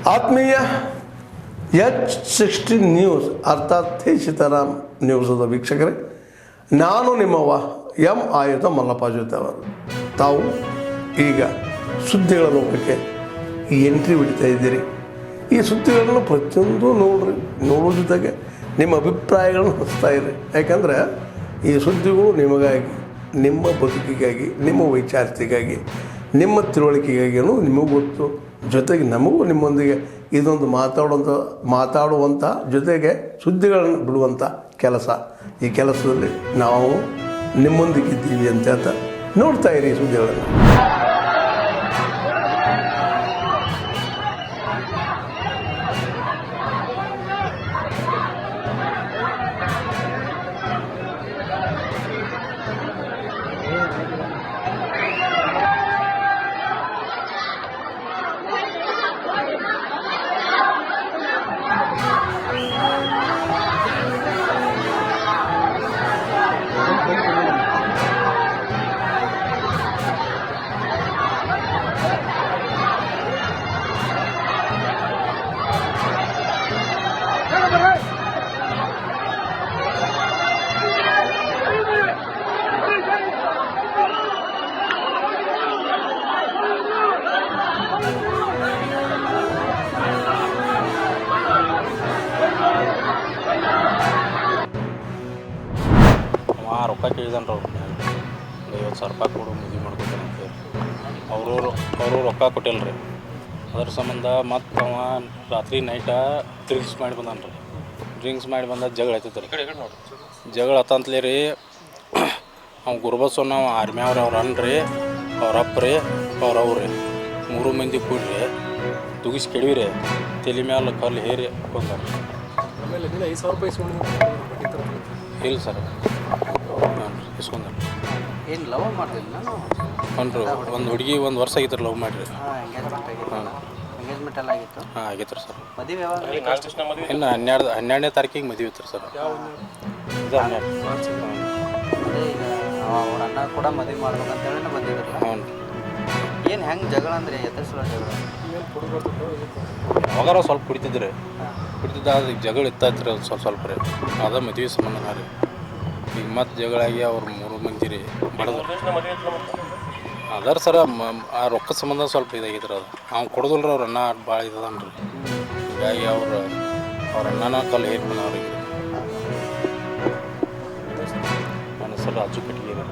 ಆತ್ಮೀಯ H60 news ಅರ್ಥಾತ್ ಥೇ ಸೀತಾರಾಮ್ ನ್ಯೂಸದ ವೀಕ್ಷಕರೇ, ನಾನು ನಿಮ್ಮವ ಎಂ ಆಯುಧ ಮಲ್ಲಪ್ಪ ಜೊತೆ ಅವರು. ತಾವು ಈಗ ಸುದ್ದಿಗಳ ಲೋಕಕ್ಕೆ ಎಂಟ್ರಿ ಬಿಡ್ತಾ ಇದ್ದೀರಿ. ಈ ಸುದ್ದಿಗಳನ್ನು ಪ್ರತಿಯೊಂದು ನೋಡೋ ಜೊತೆಗೆ ನಿಮ್ಮ ಅಭಿಪ್ರಾಯಗಳನ್ನು ಹಚ್ತಾ ಇರಿ. ಯಾಕಂದರೆ ಈ ಸುದ್ದಿಗಳು ನಿಮಗಾಗಿ, ನಿಮ್ಮ ಬದುಕಿಗಾಗಿ, ನಿಮ್ಮ ವೈಚಾರಿಕೆಗಾಗಿ, ನಿಮ್ಮ ತಿಳುವಳಿಕೆಗಾಗಿಯೂ ನಿಮಗೂ ಗೊತ್ತು. ಜೊತೆಗೆ ನಮಗೂ ನಿಮ್ಮೊಂದಿಗೆ ಇದೊಂದು ಮಾತಾಡುವಂಥ ಜೊತೆಗೆ ಸುದ್ದಿಗಳನ್ನು ಬಿಡುವಂಥ ಕೆಲಸ. ಈ ಕೆಲಸದಲ್ಲಿ ನಾವು ನಿಮ್ಮೊಂದಿಗಿದ್ದೀವಿ ಅಂತ ಹೇಳ್ತಾ ನೋಡ್ತಾ ಇರಿ ಸುದ್ದಿಗಳನ್ನು. ರೊಕ್ಕ ಕೇಳಿದನ್ರಿ ಅವ್ರು 50,000 ರೂಪಾಯಿ ಕೊಡು ಮದುವೆ ಮಾಡ್ಕೊತಾನೆ ಅಂತೇಳಿ ಅವರು ರೊಕ್ಕ ಕೊಟ್ಟಿಲ್ಲ ರೀ. ಅದ್ರ ಸಂಬಂಧ ಮತ್ತು ಅವ ರಾತ್ರಿ ನೈಟ ಡ್ರಿಂಕ್ಸ್ ಮಾಡಿ ಬಂದಾನ ರೀ. ಡ್ರಿಂಕ್ಸ್ ಮಾಡಿ ಬಂದ ಜಗಳ ಆಯ್ತೈತೆ ರೀ. ಜಗಳ ಆತಂತಲೇ ರೀ ಅವ್ನು ಗುರುಬಸವನ್ನ ಆರ್ಮಿ ಅವ್ರ ಅನ್ರಿ, ಅವ್ರ ಅಪ್ಪ ರೀ, ಅವ್ರಿ 3 ಮಂದಿ ಕೂಡ್ರಿ ತುಗಿಸಿ ಕೆಡವಿ ರೀ. ತಲೆ ಮ್ಯಾಲ ಕಲ್ಲು ಹೇರಿ ಬಂದಾರ. ಇಲ್ಲ ಸರ್, ಇಸ್ಕೊಂಡ ಏನು ಲವ್ ಮಾಡ್ತೀನಿ ನಾನು ಹ್ಞೂ. ಒಂದು ಹುಡುಗಿ 1 ವರ್ಷ ಆಗಿತ್ತು ಲವ್ ಮಾಡಿರಿ. ಎಂಗೇಜ್ಮೆಂಟ್ ಎಲ್ಲ ಆಗಿತ್ತು. ಹಾಂ ಆಗಿತ್ತು ರೀ ಸರ್. ಮದುವೆ ಯಾವಾಗ? ಇನ್ನು 12ನೇ ತಾರೀಕಿಗೆ ಮದುವೆ ಇತ್ತು ಸರ್. ಇದು 12. ಅದೇ ಈಗ ಅವ್ರ ಅಣ್ಣ ಕೂಡ ಮದುವೆ ಮಾಡ್ಬೇಕಂತೇಳಿ ಬಂದಿದ್ರಲ್ಲ. ಹ್ಞೂ. ಏನು ಹೆಂಗೆ ಜಗಳ ಅಂದರೆ ಎತ್ತರಿಸಲ ಜಗಳ? ಅವಾಗಾರ ಸ್ವಲ್ಪ ಕುಡಿತಿದ್ರಿ. ಅದು ಜಗಳ ಇತ್ತಾಯ್ತು ರೀ ಸ್ವಲ್ಪ ರೀ. ಅದ ಮದುವೆ ಸಂಬಂಧ ರೀ. ಈಗ ಮತ್ತೆ ಜಗಳಾಗಿ ಅವ್ರು 3 ಮಂದಿ ರೀ ಬಡದ್ರು ಅದಾರ ಸರ. ಆ ರೊಕ್ಕದ ಸಂಬಂಧ ಸ್ವಲ್ಪ ಇದಾಗಿದ್ರಿ. ಅದು ಅವ್ನು ಕೊಡೋದಿಲ್ಲ ಅವ್ರ ಅಣ್ಣ ಭಾಳ ಇದದನ್ರಿ. ಹೀಗಾಗಿ ಅವ್ರ ಅಣ್ಣನ ಕಲ್ಲು ಹೇರ್ಕೊಂಡು ಅವ್ರಿಗೆ. ನನ್ನ ಹೆಸರು ರಾಜು ಕಟ್ಟಿಗೆ ರೀ.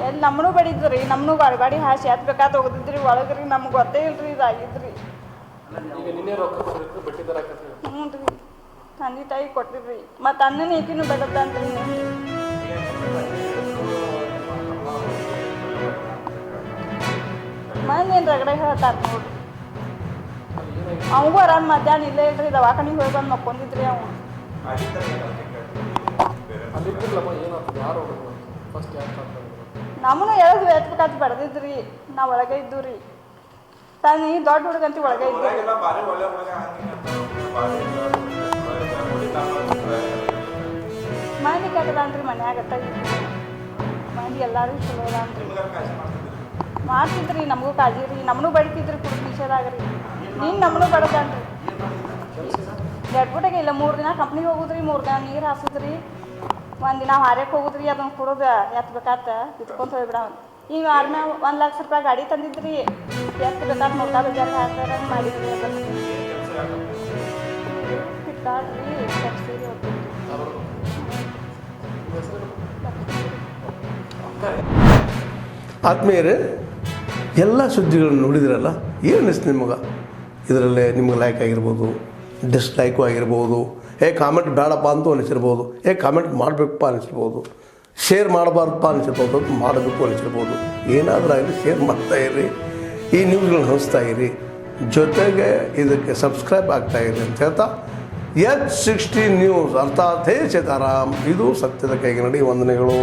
ಎಲ್ಲಿ ನಮ್ಮನು ಬಡಿದ್ರಿ, ನಮ್ಮನು ಗಾಡಿ ಹಾಸಿ ಹತ್ಬೇಕಾದ ಹೋಗದಿದ್ರಿ ಒಳಗ್ರಿ. ನಮ್ಗೆ ಗೊತ್ತೇ ಇಲ್ರಿ ಇದಾಗಿದ್ರಿ. ಹ್ಞೂ ರೀ, ತಂದೆ ತಾಯಿ ಕೊಟ್ಟಿದ್ರಿ. ಮತ್ತು ಅಣ್ಣನ ಏಕಿನೂ ಬೇಡದಂತ್ರಿ. ಮಂದಿ ಏನು ರಗಡೆ ಹೇಳ್ತಾರೆ ನೋಡ್ರಿ. ಅವಂಗೂ ಆರಾಮ್ ಮಧ್ಯಾಹ್ನ ಇಲ್ಲೇ ಇಲ್ರಿ, ದವಾಖಾನಿಗೆ ಹೋಗಿ ಬಂದು ಮಕ್ಕೊಂದಿದ್ರಿ ಅವ. ನಮ್ಮನ್ನು ಎಳ್ದು ಎತ್ಬೇಕಾದ್ ಬಡ್ದಿದ್ರಿ. ನಾವು ಒಳಗೆ ಇದ್ದು ರೀ. ತಾನು ದೊಡ್ಡ ಹುಡುಗಂತ ಒಳಗೆ ಇದ್ದು. ಮಂದಿ ಕೆಟ್ಟದನ್ರಿ, ಮನ್ಯಾಗ ಮಂದಿ ಎಲ್ಲರೂ ಚಲೋ ಅದಾನ್ರಿ. ಮಾಡ್ತಿದ್ರಿ, ನಮಗೂ ಕಾಳಜಿ ರೀ. ನಮ್ಮನ್ನು ಬಡಿತಿದ್ರಿ ಕುಡಿದು ನಿಷೇಧಾಗ ರೀ. ನೀನು ನಮ್ಮನ್ನು ಬಡದನ್ರಿ. ಎಡ್ಬಿಟ್ಟಾಗ ಇಲ್ಲ 3 ದಿನ ಕಂಪ್ನಿಗೆ ಹೋಗುದ್ರಿ, 3 ದಿನ ನೀರು ಹಾಸಿದ್ರಿ. 1 ದಿನ ಹಾರ್ಯಕ್ಕೆ ಹೋಗುದ್ರಿ. ಅದನ್ನು ಕುಡೋದು ಎತ್ಬೇಕಾತ ಇಟ್ಕೊಂತ ಹೋಗ್ಬಿಡ. ಈಗ ಆರ್ಮೆ 1 ಲಕ್ಷ ರೂಪಾಯಿ ಗಾಡಿ ತಂದಿದ್ರಿ. ಎತ್ಬೇಕಾದ ನೋಡ್ತಾ ಬಜಾರ್ಗೆ ಹಾಕ್ತಾರ ಮಾಡಿದ್ರಿ. ಅದನ್ನು ಕಿತ್ತಾಡ್ರಿ ಕಟ್ಸಿರಿ. ಆತ್ಮೀಯರೇ, ಎಲ್ಲ ಸುದ್ದಿಗಳನ್ನು ನೋಡಿದ್ರಲ್ಲ, ಏನು ಅನಿಸ್ತು ನಿಮಗೆ? ಇದರಲ್ಲೇ ನಿಮ್ಗೆ ಲೈಕ್ ಆಗಿರ್ಬೋದು, ಡಿಸ್ಲೈಕು ಆಗಿರ್ಬೋದು, ಕಾಮೆಂಟ್ ಬೇಡಪ್ಪ ಅಂತೂ ಅನಿಸಿರ್ಬೋದು, ಕಾಮೆಂಟ್ ಮಾಡಬೇಕಪ್ಪ ಅನಿಸಿರ್ಬೋದು, ಶೇರ್ ಮಾಡಬಾರ್ದಪ್ಪ ಅನಿಸಿರ್ಬೋದು, ಮಾಡಬೇಕು ಅನಿಸಿರ್ಬೋದು. ಏನಾದರೂ ಆಗಲಿ ಶೇರ್ ಮಾಡ್ತಾಯಿರಿ, ಈ ನ್ಯೂಸ್ಗಳನ್ನ ಹಂಚ್ತಾ ಇರಿ. ಜೊತೆಗೆ ಇದಕ್ಕೆ ಸಬ್ಸ್ಕ್ರೈಬ್ ಆಗ್ತಾಯಿರಿ ಅಂತ ಹೇಳ್ತಾ H60 ನ್ಯೂಸ್ ಅರ್ಥಾತ್ ಥೇ ಸೀತಾರಾಮ್, ಇದು ಸತ್ಯದ ಕೈಗೆ ನಡಿ. ವಂದನೆಗಳು.